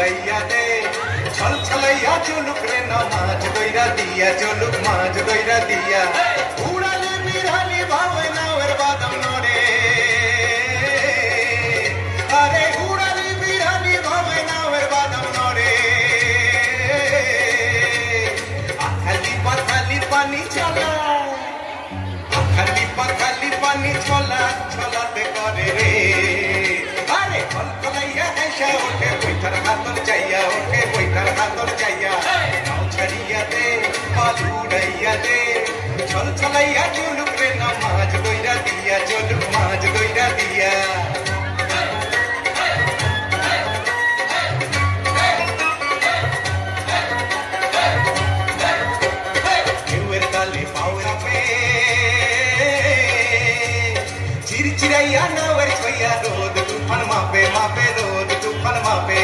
উড়াইয়া দে ছল ছলাইয়া চলুক রে না মাছ দইরা দিয়া চলুক মাছ দইরা দিয়া উড়ালে বিড়ালি ভাবে নাওয়ের বাদাম নড়ে আরে উড়ালি বিড়ালি ভাবে নাওয়ের বাদাম নড়ে আখালি পাখালি পানি চলা আখালি পাখালি পানি চলা চলাতে করে রে আরে ছল ছলাইয়া এসে ওঠে বৈঠার হাতর চাইয়া ওঠে বৈঠার হাতর চাইয়া নাও ছাড়িয়া দে পাল উড়াইয়া দে ছল ছলাইয়া চলুক রে না মাছ দইরা দিয়া চলুক মাছ দইরা দিয়া ঢেউয়ের তালে পাওয়া পে চিরচিরাইয়া নাওয়ের ছইয়া রোদ তুফান মাপে মাপে রোদ তুফান মাপে